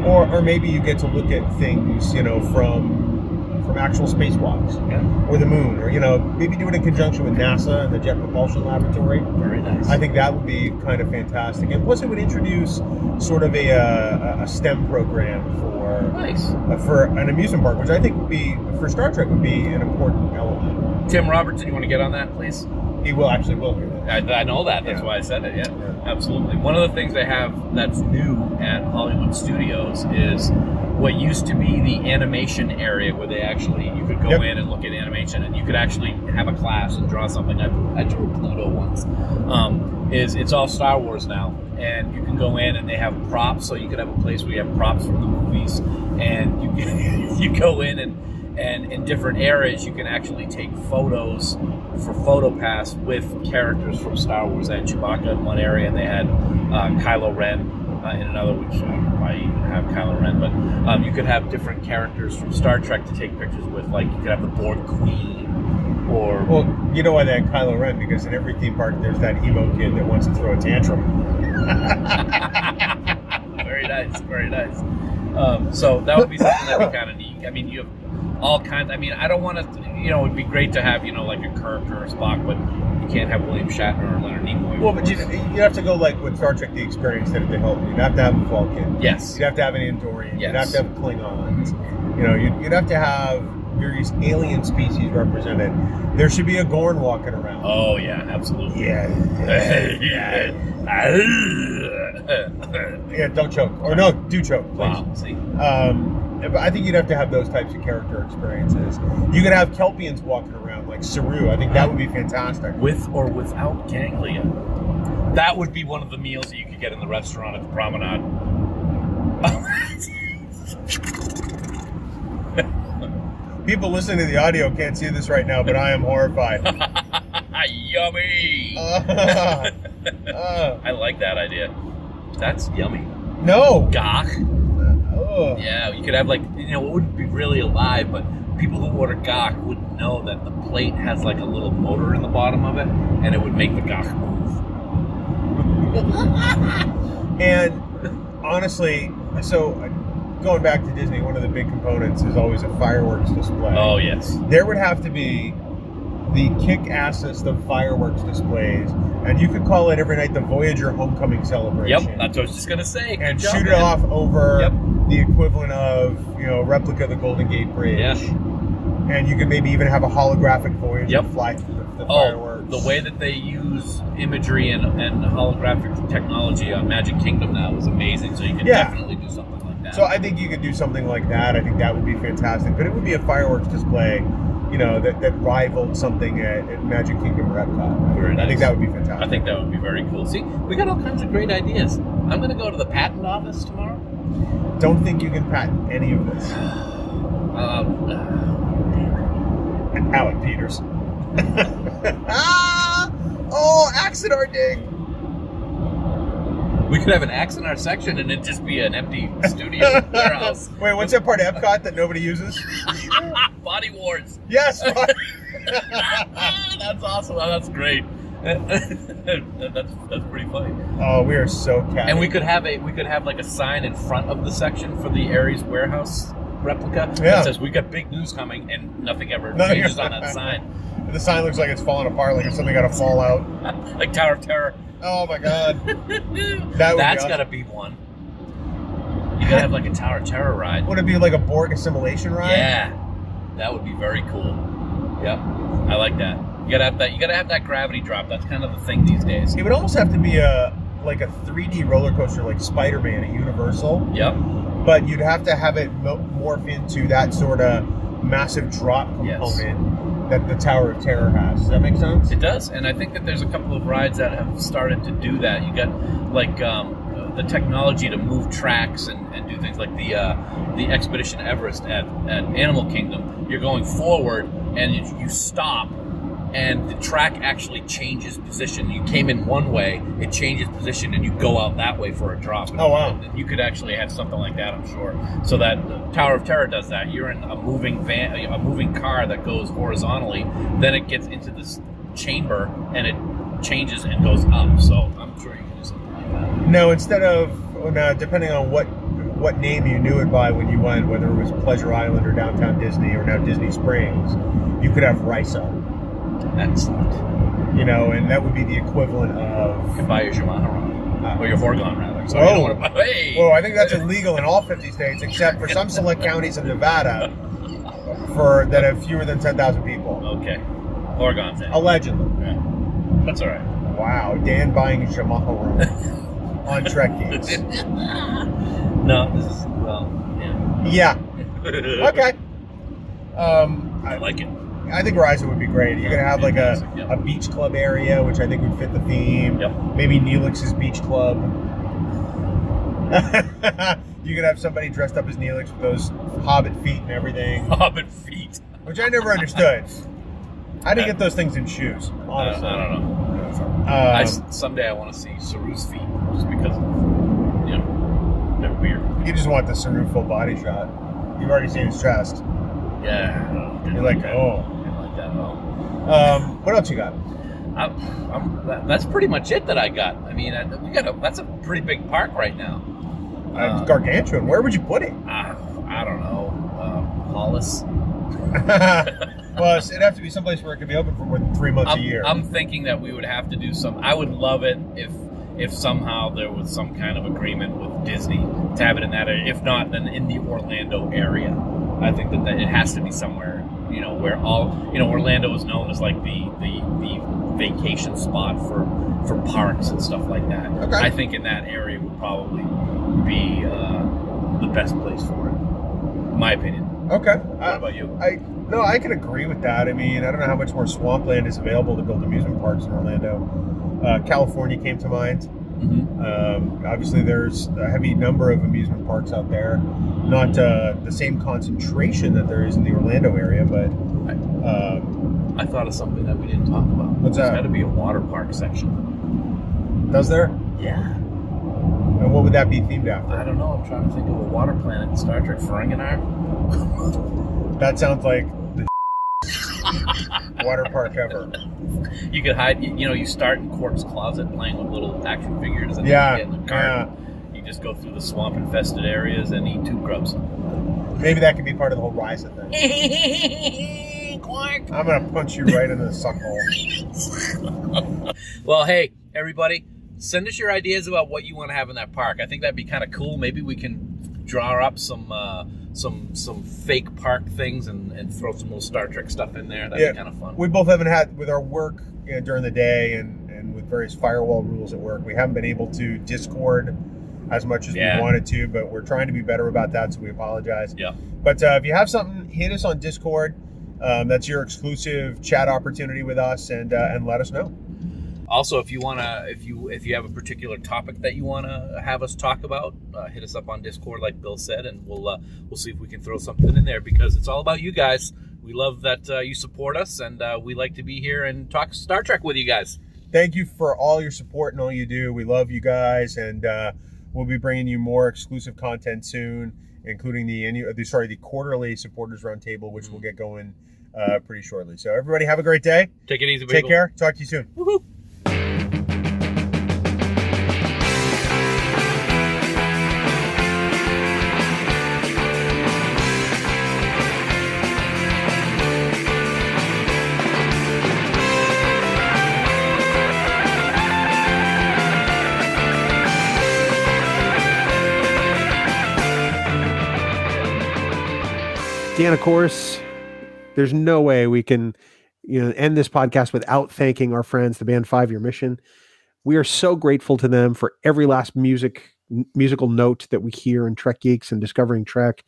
Speaker 3: Or maybe you get to look at things, from actual spacewalks.
Speaker 4: Yeah.
Speaker 3: Or the moon. Or, maybe do it in conjunction with NASA and the Jet Propulsion Laboratory.
Speaker 4: Very nice.
Speaker 3: I think that would be kind of fantastic. And plus it would introduce sort of a STEM program for an amusement park, which I think would be, for Star Trek, would be an important element.
Speaker 4: Tim Robertson, you want to get on that, please?
Speaker 3: He will hear that.
Speaker 4: I know that. That's why I said it. Yeah, absolutely. One of the things they have that's new at Hollywood Studios is what used to be the animation area where you could go in and look at animation, and you could actually have a class and draw something. I drew a Pluto once. It's all Star Wars now, and you can go in and they have props, so you could have a place where you have props from the movies, and you go in and in different areas you can actually take photos for PhotoPass with characters from Star Wars. They had Chewbacca in one area, and they had Kylo Ren in another, which I even have Kylo Ren, but you could have different characters from Star Trek to take pictures with, like you could have the Borg Queen, or...
Speaker 3: Well, you know why they had Kylo Ren? Because in every theme park there's that emo kid that wants to throw a tantrum.
Speaker 4: Very nice, very nice. So that would be something that'd be kind of neat. I mean, you have all kinds. I mean, I don't want to. It'd be great to have like a Kirk or a Spock, but you can't have William Shatner or Leonard Nimoy.
Speaker 3: Well, but you have to go like with Star Trek: The Experience that they help. You'd have to have a Vulcan.
Speaker 4: Yes.
Speaker 3: You'd have to have an Andorian.
Speaker 4: Yes.
Speaker 3: You'd have to have Klingons. You'd have to have various alien species represented. There should be a Gorn walking around.
Speaker 4: Oh yeah, absolutely.
Speaker 3: Yeah. Yeah, don't choke. Or no, do choke, please.
Speaker 4: Wow, see.
Speaker 3: But I think you'd have to have those types of character experiences. You could have Kelpians walking around like Saru. I think that would be fantastic.
Speaker 4: With or without ganglia. That would be one of the meals that you could get in the restaurant at the Promenade.
Speaker 3: People listening to the audio can't see this right now, but I am horrified.
Speaker 4: Yummy! I like that idea. That's yummy.
Speaker 3: No!
Speaker 4: Gach. Yeah, you could have it wouldn't be really alive, but people who order Gach wouldn't know that the plate has like a little motor in the bottom of it, and it would make the Gach move.
Speaker 3: And honestly, so going back to Disney, one of the big components is always a fireworks display.
Speaker 4: Oh, yes.
Speaker 3: There would have to be the kick-assest of fireworks displays, and you could call it every night the Voyager Homecoming Celebration.
Speaker 4: Yep, that's what I was just going to say.
Speaker 3: And shoot it off over the equivalent of, replica of the Golden Gate Bridge.
Speaker 4: Yeah.
Speaker 3: And you could maybe even have a holographic Voyager fly through the fireworks.
Speaker 4: The way that they use imagery and holographic technology on Magic Kingdom now is amazing, so you can definitely do something like that.
Speaker 3: So I think you could do something like that. I think that would be fantastic. But it would be a fireworks display, that rivaled something at Magic Kingdom or Epcot.
Speaker 4: Very nice.
Speaker 3: I think that would be fantastic.
Speaker 4: I think that would be very cool. See, we got all kinds of great ideas. I'm going to go to the patent office tomorrow.
Speaker 3: Don't think you can patent any of this. Alec Peters. Axonar ding!
Speaker 4: We could have an Axonar section and it'd just be an empty studio warehouse.
Speaker 3: Wait, what's that part of Epcot that nobody uses?
Speaker 4: Body Wars.
Speaker 3: Yes!
Speaker 4: That's awesome. Oh, that's great. That's pretty funny.
Speaker 3: Oh, we are so catty.
Speaker 4: And we could have like a sign in front of the section for the Ares warehouse replica that says we got big news coming, and nothing ever changes on that sign.
Speaker 3: The sign looks like it's falling apart, like something got to fall out.
Speaker 4: Like Tower of Terror.
Speaker 3: Oh my God.
Speaker 4: That's got to be one. You got to have like a Tower of Terror ride.
Speaker 3: Would it be like a Borg assimilation ride?
Speaker 4: Yeah. That would be very cool. Yep. I like that. You gotta have that gravity drop. That's kind of the thing these days.
Speaker 3: It would almost have to be a 3D roller coaster like Spider-Man at Universal.
Speaker 4: Yep.
Speaker 3: But you'd have to have it morph into that sort of massive drop component that the Tower of Terror has. Does that make sense?
Speaker 4: It does, and I think that there's a couple of rides that have started to do that. You got like the technology to move tracks and do things like the Expedition Everest at Animal Kingdom. You're going forward and you stop, and the track actually changes position. You came in one way, it changes position, and you go out that way for a drop.
Speaker 3: Oh, wow.
Speaker 4: And you could actually have something like that, I'm sure. So that Tower of Terror does that. You're in a moving car that goes horizontally, then it gets into this chamber, and it changes and goes up. So I'm sure you can do something like that.
Speaker 3: No, depending on what name you knew it by when you went, whether it was Pleasure Island or Downtown Disney or now Disney Springs, you could have Risa.
Speaker 4: Excellent.
Speaker 3: And that would be the equivalent of...
Speaker 4: You can buy your Shimano rod. Or your Horgon, rather. So
Speaker 3: Well, I think that's illegal in all 50 states, except for some select counties in Nevada that have fewer than 10,000 people.
Speaker 4: Okay. Horgon's in.
Speaker 3: Allegedly.
Speaker 4: Yeah. That's all right.
Speaker 3: Wow, Dan buying a Shimano on Trek Geeks.
Speaker 4: No, this is, yeah.
Speaker 3: Yeah. Okay.
Speaker 4: I like it.
Speaker 3: I think Horizon would be great. You're gonna have like
Speaker 4: Yep.
Speaker 3: a beach club area, which I think would fit the theme.
Speaker 4: Yep.
Speaker 3: Maybe Neelix's beach club. You could have somebody dressed up as Neelix with those hobbit feet and everything.
Speaker 4: Hobbit feet.
Speaker 3: Which I never understood. How do you get those things in shoes? Honestly,
Speaker 4: I don't know. Someday I want to see Saru's feet, just because, they're weird.
Speaker 3: You just want the Saru full body shot. You've already seen his chest.
Speaker 4: Yeah.
Speaker 3: You're like, oh.
Speaker 4: Didn't like that at all.
Speaker 3: What else you got?
Speaker 4: That's pretty much it that I got. I mean, that's a pretty big park right now.
Speaker 3: Gargantuan. Where would you put it?
Speaker 4: I don't know. Hollis.
Speaker 3: Well, it'd have to be someplace where it could be open for more than 3 months a year.
Speaker 4: I'm thinking that we would have to do I would love it if somehow there was some kind of agreement with Disney to have it in that area. If not, then in the Orlando area. I think that it has to be somewhere, where Orlando is known as like the vacation spot for parks and stuff like that.
Speaker 3: Okay.
Speaker 4: I think in that area would probably be the best place for it, in my opinion.
Speaker 3: Okay.
Speaker 4: What about you?
Speaker 3: I can agree with that. I mean, I don't know how much more swampland is available to build amusement parks in Orlando. California came to mind.
Speaker 4: Mm-hmm.
Speaker 3: Obviously, there's a heavy number of amusement parks out there. Not the same concentration that there is in the Orlando area, but...
Speaker 4: I thought of something that we didn't talk about.
Speaker 3: What's that?
Speaker 4: There's got to be a water park section.
Speaker 3: Does there?
Speaker 4: Yeah.
Speaker 3: And what would that be themed after?
Speaker 4: I don't know. I'm trying to think of a water planet in Star Trek. Ferenginar?
Speaker 3: That sounds like the water park ever.
Speaker 4: You could hide, you start in Quark's closet playing with little action figures, and
Speaker 3: Yeah,
Speaker 4: then you get in the car. You just go through the swamp-infested areas and eat tube grubs.
Speaker 3: Maybe that could be part of the whole Ryza thing.
Speaker 4: Quark!
Speaker 3: I'm going to punch you right in the suck hole.
Speaker 4: Well, hey, everybody, send us your ideas about what you want to have in that park. I think that'd be kind of cool. Maybe we can draw up some fake park things and throw some little Star Trek stuff in there. That'd be kind of fun.
Speaker 3: We both haven't had, with our work during the day and with various firewall rules at work, we haven't been able to Discord as much as we wanted to, but we're trying to be better about that, so we apologize.
Speaker 4: Yeah.
Speaker 3: But if you have something, hit us on Discord. That's your exclusive chat opportunity with us, and let us know.
Speaker 4: Also, if you have a particular topic that you want to have us talk about, hit us up on Discord, like Bill said, and we'll see if we can throw something in there, because it's all about you guys. We love that you support us, and we like to be here and talk Star Trek with you guys.
Speaker 3: Thank you for all your support and all you do. We love you guys, and we'll be bringing you more exclusive content soon, including the quarterly supporters roundtable, which we'll get going pretty shortly. So everybody, have a great day.
Speaker 4: Take it easy,
Speaker 3: Take care. Talk to you soon.
Speaker 4: Woo-hoo.
Speaker 3: Dan, of course, there's no way we can end this podcast without thanking our friends, the band 5 Year Mission. We are so grateful to them for every last musical note that we hear in Trek Geeks and Discovering Trek.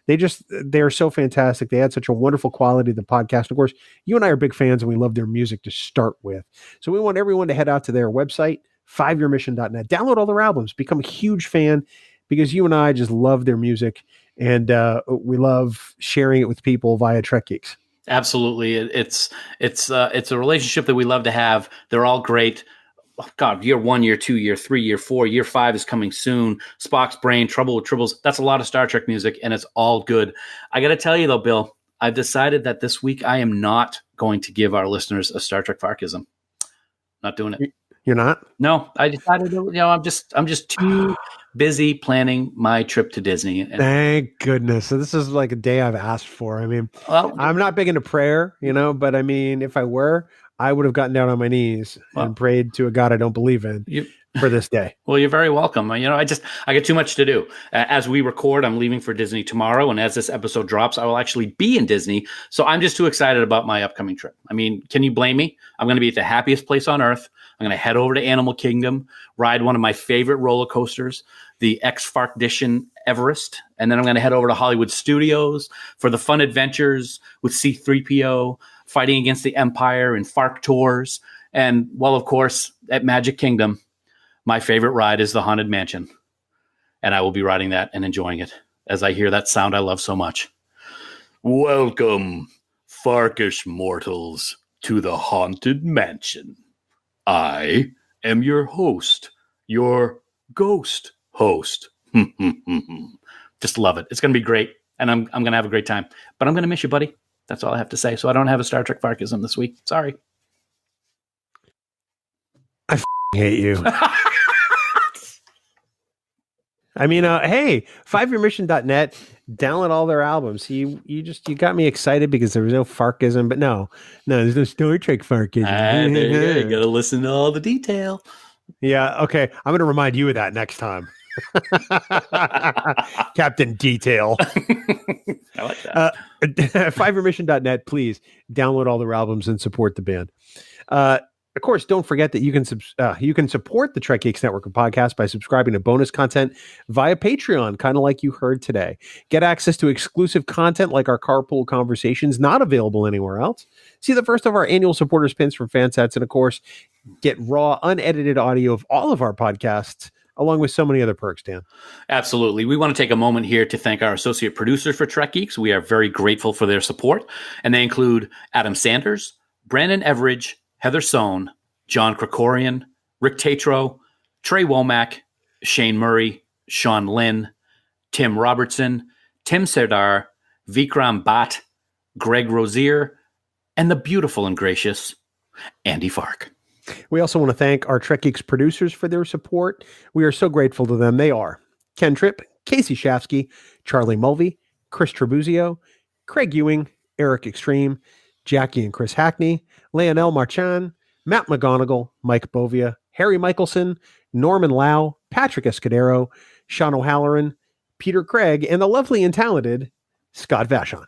Speaker 3: They are so fantastic. They add such a wonderful quality to the podcast. Of course, you and I are big fans, and we love their music to start with. So we want everyone to head out to their website, 5yearmission.net. Download all their albums. Become a huge fan, because you and I just love their music, and we love sharing it with people via Trek Geeks.
Speaker 1: Absolutely. It's a relationship that we love to have. They're all great. Oh, God, year 1, year 2, year 3, year 4, year 5 is coming soon. Spock's Brain, Trouble with Tribbles. That's a lot of Star Trek music, and it's all good. I got to tell you, though, Bill, I've decided that this week I am not going to give our listeners a Star Trek Farkism. Not doing it.
Speaker 3: You're not?
Speaker 1: No, I decided, I'm just too busy planning my trip to Disney.
Speaker 3: Thank goodness. So this is like a day I've asked for. I mean, I'm not big into prayer, but I mean, if I were, I would have gotten down on my knees and prayed to a God I don't believe in for this day.
Speaker 1: Well, you're very welcome. I get too much to do. As we record, I'm leaving for Disney tomorrow. And as this episode drops, I will actually be in Disney. So I'm just too excited about my upcoming trip. I mean, can you blame me? I'm going to be at the happiest place on earth. I'm going to head over to Animal Kingdom, ride one of my favorite roller coasters, the X-Farkdition Everest. And then I'm going to head over to Hollywood Studios for the fun adventures with C-3PO, fighting against the Empire and Fark tours. And, well, of course, at Magic Kingdom, my favorite ride is the Haunted Mansion, and I will be riding that and enjoying it as I hear that sound I love so much. Welcome, Farkish mortals, to the Haunted Mansion. I am your host, your ghost host. Just love it. It's going to be great, and I'm going to have a great time. But I'm going to miss you, buddy. That's all I have to say. So I don't have a Star Trek Farkism this week. Sorry.
Speaker 3: I hate you. I mean, hey, 5yearmission.net, download all their albums. You got me excited because there was no Farkism, but no, there's no Star Trek Farkism.
Speaker 1: You got to listen to all the detail.
Speaker 3: Yeah, okay. I'm going to remind you of that next time. Captain Detail.
Speaker 1: I like that.
Speaker 3: 5yearmission.net, please download all their albums and support the band. Of course, don't forget that you can support the Trek Geeks Network of podcasts by subscribing to bonus content via Patreon, kind of like you heard today. Get access to exclusive content like our Carpool Conversations, not available anywhere else. See the first of our annual supporters pins from Fansets, and of course, get raw, unedited audio of all of our podcasts, along with so many other perks, Dan.
Speaker 1: Absolutely. We want to take a moment here to thank our associate producers for Trek Geeks. We are very grateful for their support, and they include Adam Sanders, Brandon Everidge, Heather Sohn, John Krikorian, Rick Tatro, Trey Womack, Shane Murray, Sean Lynn, Tim Robertson, Tim Serdar, Vikram Bhatt, Greg Rozier, and the beautiful and gracious Andy Fark.
Speaker 3: We also want to thank our Trek Geeks producers for their support. We are so grateful to them. They are Ken Tripp, Casey Shafsky, Charlie Mulvey, Chris Trebuzio, Craig Ewing, Eric Extreme, Jackie and Chris Hackney, Leonel Marchand, Matt McGonigal, Mike Bovia, Harry Michelson, Norman Lau, Patrick Escudero, Sean O'Halloran, Peter Craig, and the lovely and talented Scott Vachon.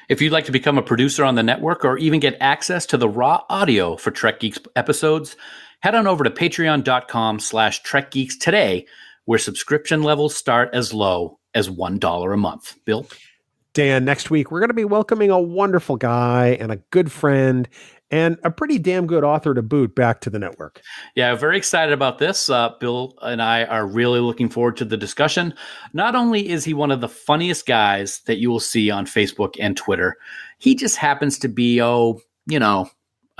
Speaker 1: If you'd like to become a producer on the network or even get access to the raw audio for Trek Geeks episodes, head on over to patreon.com/Trek Geeks today, where subscription levels start as low as $1 a month. Bill?
Speaker 3: Dan, next week, we're going to be welcoming a wonderful guy and a good friend and a pretty damn good author to boot back to the network.
Speaker 1: Yeah, very excited about this. Bill and I are really looking forward to the discussion. Not only is he one of the funniest guys that you will see on Facebook and Twitter, he just happens to be, a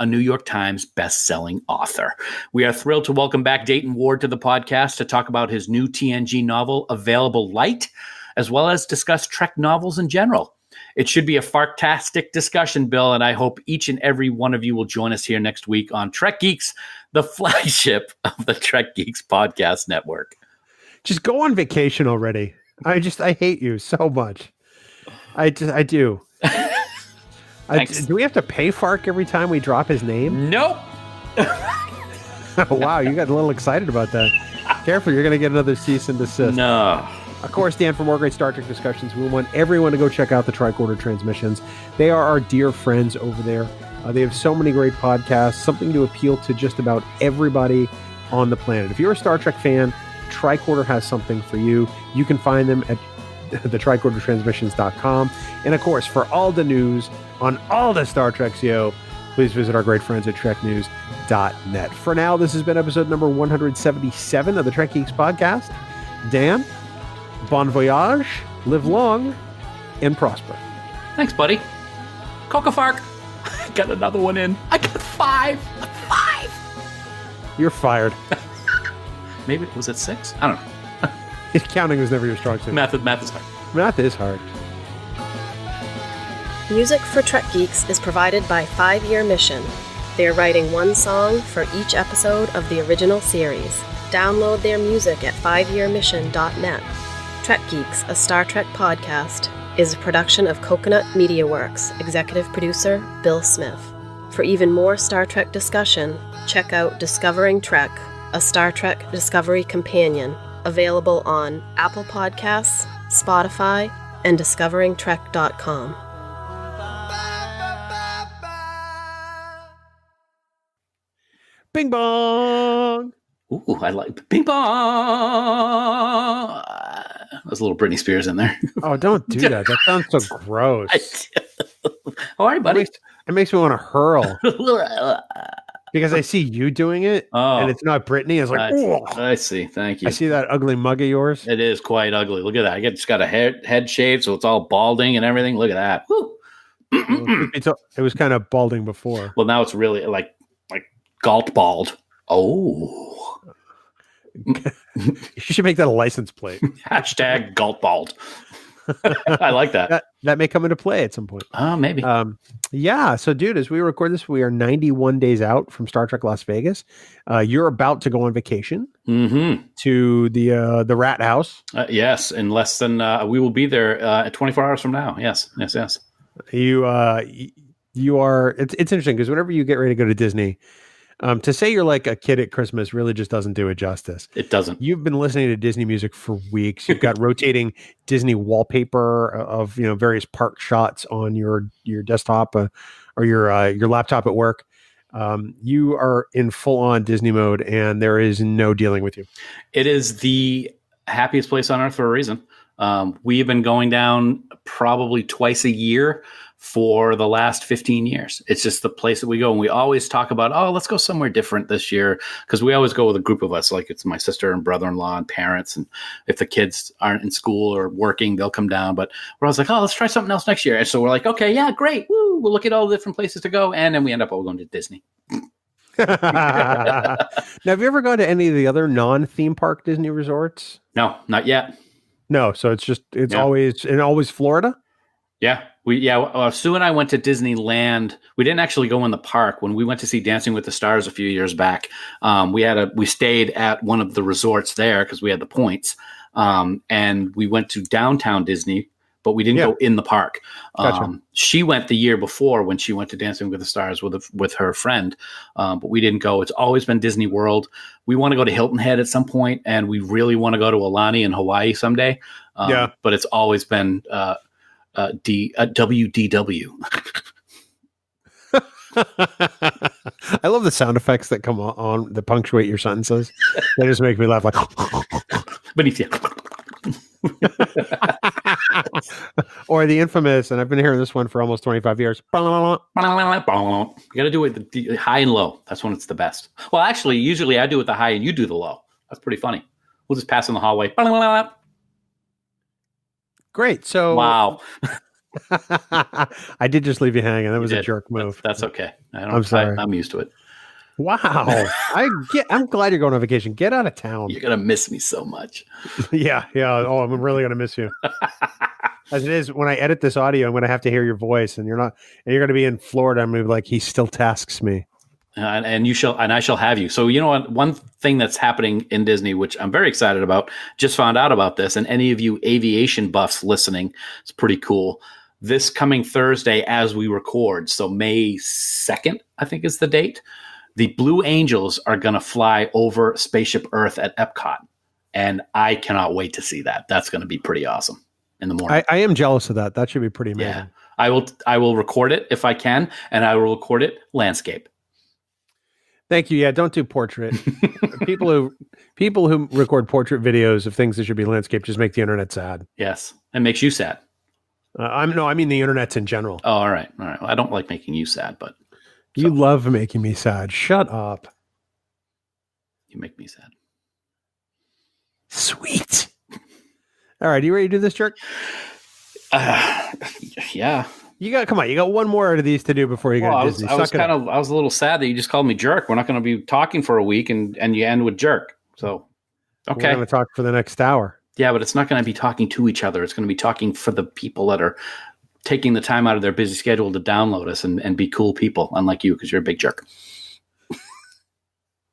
Speaker 1: New York Times best-selling author. We are thrilled to welcome back Dayton Ward to the podcast to talk about his new TNG novel, Available Light, as well as discuss Trek novels in general. It should be a farktastic discussion, Bill, and I hope each and every one of you will join us here next week on Trek Geeks, the flagship of the Trek Geeks podcast network.
Speaker 3: Just go on vacation already. I hate you so much. I do. Do we have to pay Fark every time we drop his name?
Speaker 1: Nope.
Speaker 3: Wow, you got a little excited about that. Careful, you're going to get another cease and desist.
Speaker 1: No.
Speaker 3: Of course, Dan, for more great Star Trek discussions, we want everyone to go check out the Tricorder Transmissions. They are our dear friends over there. They have so many great podcasts, something to appeal to just about everybody on the planet. If you're a Star Trek fan, Tricorder has something for you. You can find them at thetricordertransmissions.com. And of course, for all the news on all the Star Trek CO, please visit our great friends at treknews.net. For now, this has been episode number 177 of the Trek Geeks podcast. Dan, bon voyage, live long, and prosper.
Speaker 1: Thanks, buddy. Coca Fark. I got another one in. I got 5. 5.
Speaker 3: You're fired.
Speaker 1: Maybe, was it 6? I don't know.
Speaker 3: Counting was never your strong suit.
Speaker 1: Math is hard.
Speaker 3: Math is hard.
Speaker 5: Music for Trek Geeks is provided by 5 Year Mission. They are writing one song for each episode of the original series. Download their music at 5yearmission.net. Trek Geeks, a Star Trek podcast, is a production of Coconut Media Works, executive producer Bill Smith. For even more Star Trek discussion, check out Discovering Trek, a Star Trek Discovery companion, available on Apple Podcasts, Spotify, and discoveringtrek.com.
Speaker 3: Bing bong.
Speaker 1: Ooh, I like Bing Bong. There's a little Britney Spears in there.
Speaker 3: Oh, don't do that. That sounds so gross.
Speaker 1: All right, buddy.
Speaker 3: It makes me want to hurl. Because I see you doing it, and it's not Britney. It's like,
Speaker 1: I see. Thank you.
Speaker 3: I see that ugly mug of yours.
Speaker 1: It is quite ugly. Look at that. I just got a head shave, so it's all balding and everything. Look at that. Woo.
Speaker 3: It was kind of balding before.
Speaker 1: Well, now it's really like galt bald. Oh.
Speaker 3: You should make that a license plate.
Speaker 1: Hashtag galt bald. I like that.
Speaker 3: That may come into play at some point.
Speaker 1: Oh, maybe.
Speaker 3: Yeah. So, dude, as we record this, we are 91 days out from Star Trek Las Vegas. You're about to go on vacation to the Rat House.
Speaker 1: Yes, in less than we will be there at 24 hours from now. Yes.
Speaker 3: You are. It's interesting because whenever you get ready to go to Disney, to say you're like a kid at Christmas really just doesn't do it justice.
Speaker 1: It doesn't.
Speaker 3: You've been listening to Disney music for weeks. You've got rotating Disney wallpaper of various park shots on your desktop or your laptop at work. You are in full on Disney mode, and there is no dealing with you. It
Speaker 1: is the happiest place on earth for a reason. We have been going down probably twice a year for the last 15 years. It's just the place that we go. And we always talk about, let's go somewhere different this year. Because we always go with a group of us. Like it's my sister and brother-in-law and parents. And if the kids aren't in school or working, they'll come down. But we're always like, let's try something else next year. And so we're like, okay, yeah, great. Woo, we'll look at all the different places to go. And then we end up all going to Disney.
Speaker 3: Now, have you ever gone to any of the other non-theme park Disney resorts?
Speaker 1: No, not yet.
Speaker 3: No. So it's always Florida?
Speaker 1: Yeah. Sue and I went to Disneyland. We didn't actually go in the park. When we went to see Dancing with the Stars a few years back, we stayed at one of the resorts there because we had the points. And we went to downtown Disney, but we didn't go in the park.
Speaker 3: Gotcha.
Speaker 1: She went the year before when she went to Dancing with the Stars with her friend, but we didn't go. It's always been Disney World. We want to go to Hilton Head at some point, and we really want to go to Aulani in Hawaii someday. But it's always been WDW.
Speaker 3: I love the sound effects that come on that punctuate your sentences. They just make me laugh like
Speaker 1: beneath you.
Speaker 3: Or the infamous, and I've been hearing this one for almost 25 years. You
Speaker 1: got to do it the high and low. That's when it's the best. Well, actually, usually I do it the high and you do the low. That's pretty funny. We'll just pass in the hallway.
Speaker 3: Great. So
Speaker 1: wow.
Speaker 3: I did just leave you hanging. That was a jerk move.
Speaker 1: That's okay.
Speaker 3: I'm sorry.
Speaker 1: I'm used to it.
Speaker 3: Wow. I'm glad you're going on vacation. Get out of town.
Speaker 1: You're going to miss me so much.
Speaker 3: Yeah. Oh, I'm really going to miss you. As it is, when I edit this audio, I'm going to have to hear your voice, and you're going to be in Florida. I'm going to be like, he still tasks me.
Speaker 1: And I shall have you. So, you know what? One thing that's happening in Disney, which I'm very excited about, just found out about this, and any of you aviation buffs listening, it's pretty cool. This coming Thursday as we record, so May 2nd, I think is the date, the Blue Angels are going to fly over Spaceship Earth at Epcot. And I cannot wait to see that. That's going to be pretty awesome in the morning.
Speaker 3: I am jealous of that. That should be pretty amazing.
Speaker 1: Yeah. I will record it if I can, and I will record it landscape.
Speaker 3: Thank you. Yeah, don't do portrait. People who record portrait videos of things that should be landscape just make the internet sad.
Speaker 1: Yes, it makes you sad.
Speaker 3: I mean the internet's in general.
Speaker 1: Oh, all right. Well, I don't like making you sad, but
Speaker 3: you love making me sad. Shut up.
Speaker 1: You make me sad.
Speaker 3: Sweet. All right, you ready to do this, jerk?
Speaker 1: Yeah.
Speaker 3: You got one more out of these to do before you go to Disney.
Speaker 1: I was a little sad that you just called me jerk. We're not going to be talking for a week and you end with jerk. So, okay.
Speaker 3: We're going to talk for the next hour.
Speaker 1: Yeah, but it's not going to be talking to each other. It's going to be talking for the people that are taking the time out of their busy schedule to download us and be cool people, unlike you, because you're a big jerk.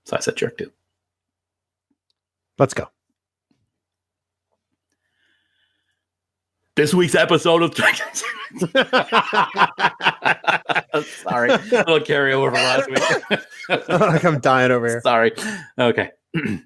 Speaker 1: So I said jerk too.
Speaker 3: Let's go.
Speaker 1: This week's episode of Trek. Sorry. A little carryover from last week.
Speaker 3: Like I'm dying over here.
Speaker 1: Sorry. Okay. Coconut.